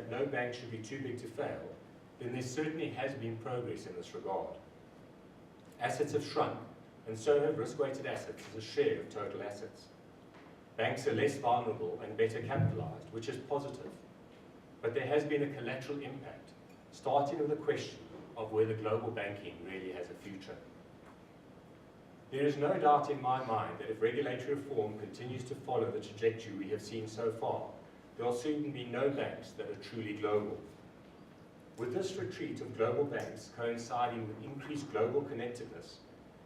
that no bank should be too big to fail, then there certainly has been progress in this regard. Assets have shrunk, and so have risk-weighted assets as a share of total assets. Banks are less vulnerable and better capitalized, which is positive. But there has been a collateral impact, starting with the question of whether global banking really has a future. There is no doubt in my mind that if regulatory reform continues to follow the trajectory we have seen so far, there will soon be no banks that are truly global. With this retreat of global banks coinciding with increased global connectedness,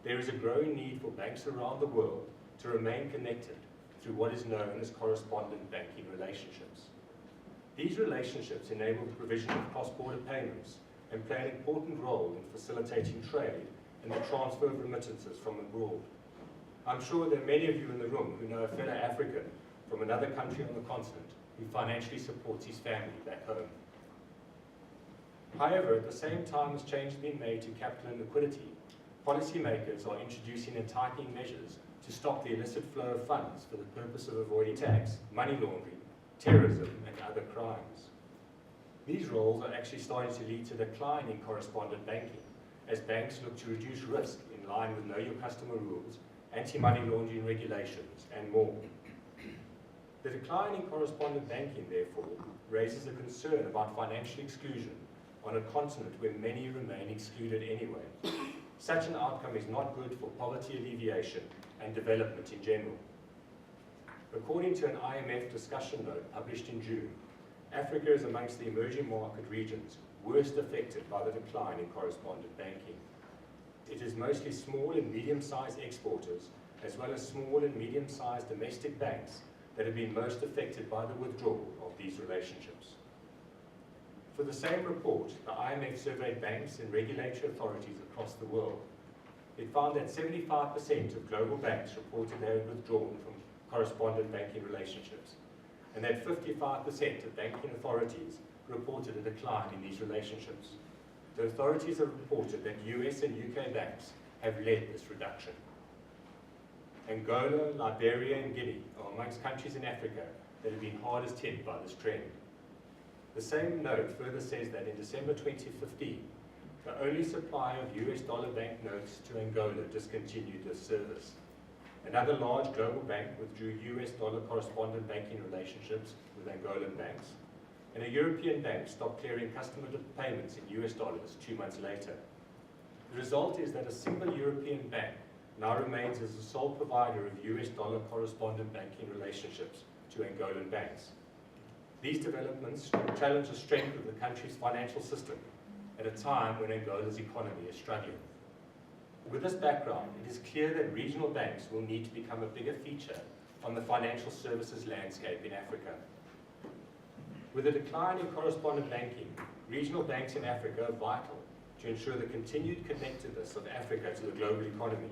there is a growing need for banks around the world to remain connected through what is known as correspondent banking relationships. These relationships enable the provision of cross-border payments and play an important role in facilitating trade and the transfer of remittances from abroad. I'm sure there are many of you in the room who know a fellow African from another country on the continent who financially supports his family back home. However, at the same time as change is being made to capital and liquidity, policymakers are introducing and tightening measures to stop the illicit flow of funds for the purpose of avoiding tax, money laundering, terrorism, and other crimes. These roles are actually starting to lead to a decline in correspondent banking, as banks look to reduce risk in line with know your customer rules, anti-money laundering regulations, and more. The decline in correspondent banking, therefore, raises a concern about financial exclusion on a continent where many remain excluded anyway. Such an outcome is not good for poverty alleviation and development in general. According to an IMF discussion note published in June, Africa is amongst the emerging market regions worst affected by the decline in correspondent banking. It is mostly small and medium-sized exporters, as well as small and medium-sized domestic banks, that have been most affected by the withdrawal of these relationships. For the same report, the IMF surveyed banks and regulatory authorities across the world. It found that 75% of global banks reported they had withdrawn from correspondent banking relationships, and that 55% of banking authorities reported a decline in these relationships. The authorities have reported that US and UK banks have led this reduction. Angola, Liberia, and Guinea are amongst countries in Africa that have been hardest hit by this trend. The same note further says that in December 2015, the only supply of US dollar banknotes to Angola discontinued this service. Another large global bank withdrew US dollar correspondent banking relationships with Angolan banks, and a European bank stopped clearing customer payments in US dollars 2 months later. The result is that a single European bank now remains as the sole provider of US dollar correspondent banking relationships to Angolan banks. These developments challenge the strength of the country's financial system at a time when Angola's economy is struggling. With this background, it is clear that regional banks will need to become a bigger feature on the financial services landscape in Africa. With a decline in correspondent banking, regional banks in Africa are vital to ensure the continued connectedness of Africa to the global economy,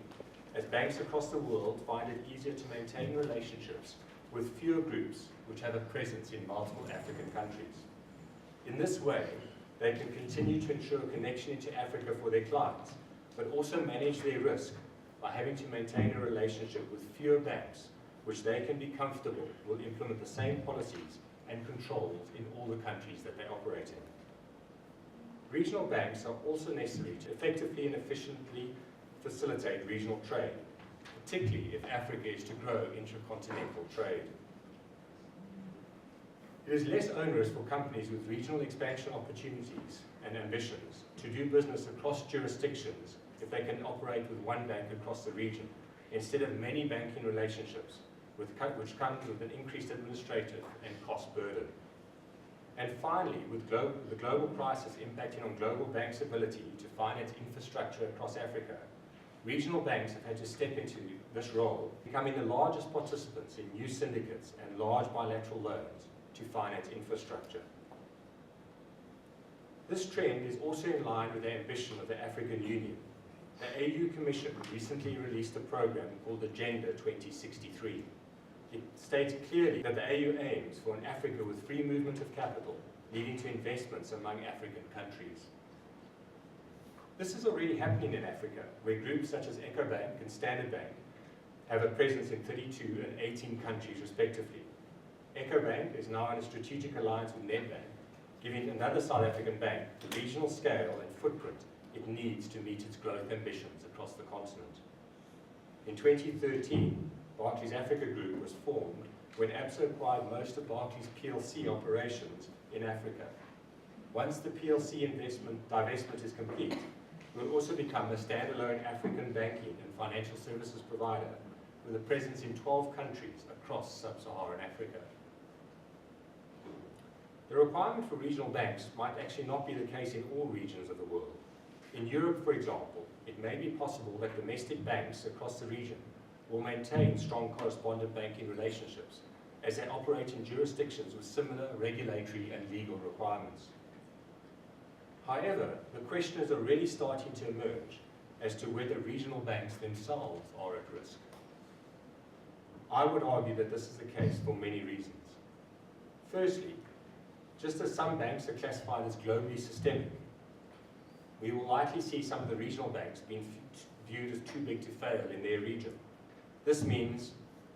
as banks across the world find it easier to maintain relationships with fewer groups which have a presence in multiple African countries. In this way, they can continue to ensure connection into Africa for their clients, but also manage their risk by having to maintain a relationship with fewer banks, which they can be comfortable will implement the same policies and controls in all the countries that they operate in. Regional banks are also necessary to effectively and efficiently facilitate regional trade, particularly if Africa is to grow intercontinental trade. It is less onerous for companies with regional expansion opportunities and ambitions to do business across jurisdictions if they can operate with one bank across the region, instead of many banking relationships, which comes with an increased administrative and cost burden. And finally, with the global crisis impacting on global banks' ability to finance infrastructure across Africa, regional banks have had to step into this role, becoming the largest participants in new syndicates and large bilateral loans to finance infrastructure. This trend is also in line with the ambition of the African Union. The AU Commission recently released a program called Agenda 2063. It states clearly that the AU aims for an Africa with free movement of capital, leading to investments among African countries. This is already happening in Africa, where groups such as EcoBank and Standard Bank have a presence in 32 and 18 countries respectively. EcoBank is now in a strategic alliance with Nedbank, giving another South African bank the regional scale and footprint it needs to meet its growth ambitions across the continent. In 2013, Barclays Africa Group was formed when ABSA acquired most of Barclays PLC operations in Africa. Once the PLC divestment is complete, we will also become a standalone African banking and financial services provider with a presence in 12 countries across sub-Saharan Africa. The requirement for regional banks might actually not be the case in all regions of the world. In Europe, for example, it may be possible that domestic banks across the region will maintain strong correspondent banking relationships as they operate in jurisdictions with similar regulatory and legal requirements. However, the question is already starting to emerge as to whether regional banks themselves are at risk. I would argue that this is the case for many reasons. Firstly, just as some banks are classified as globally systemic, we will likely see some of the regional banks being viewed as too big to fail in their region. This means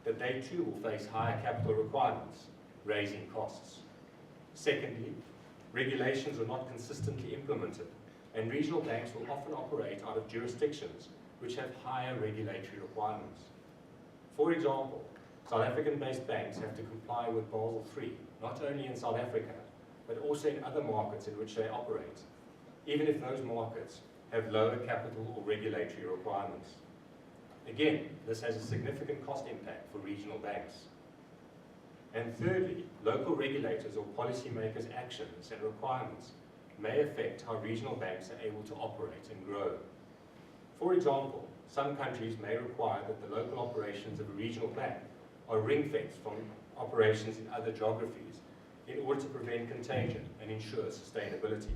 that they too will face higher capital requirements, raising costs. Secondly, regulations are not consistently implemented, and regional banks will often operate out of jurisdictions which have higher regulatory requirements. For example, South African-based banks have to comply with Basel III, not only in South Africa, but also in other markets in which they operate, even if those markets have lower capital or regulatory requirements. Again, this has a significant cost impact for regional banks. And thirdly, local regulators or policymakers' actions and requirements may affect how regional banks are able to operate and grow. For example, some countries may require that the local operations of a regional bank are ring-fenced from operations in other geographies in order to prevent contagion and ensure sustainability.